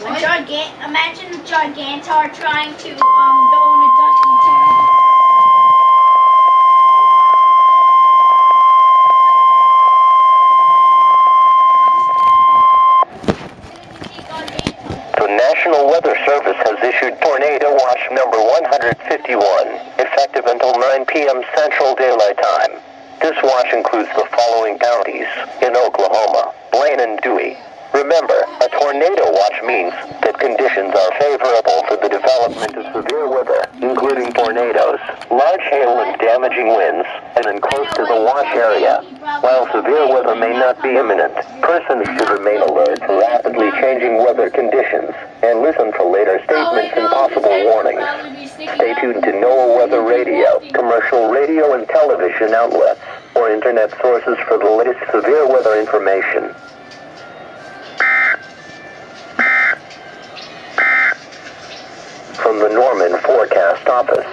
Imagine a Gigantor trying to go in a ducky tube. The National Weather Service has issued Tornado Watch number 151, effective until 9 p.m. Central Daylight Time. This watch includes the following counties in Oklahoma: Blaine and Dewey. Remember, a tornado watch means that conditions are favorable for the development of severe weather, including tornadoes, large hail and damaging winds, and then close to the watch area. While severe weather may not be imminent, persons should remain alert to rapidly changing weather conditions and listen to later statements and possible warnings. Stay tuned to NOAA Weather Radio, commercial radio and television outlets, or internet sources for the latest severe weather information. From the Norman Forecast Office,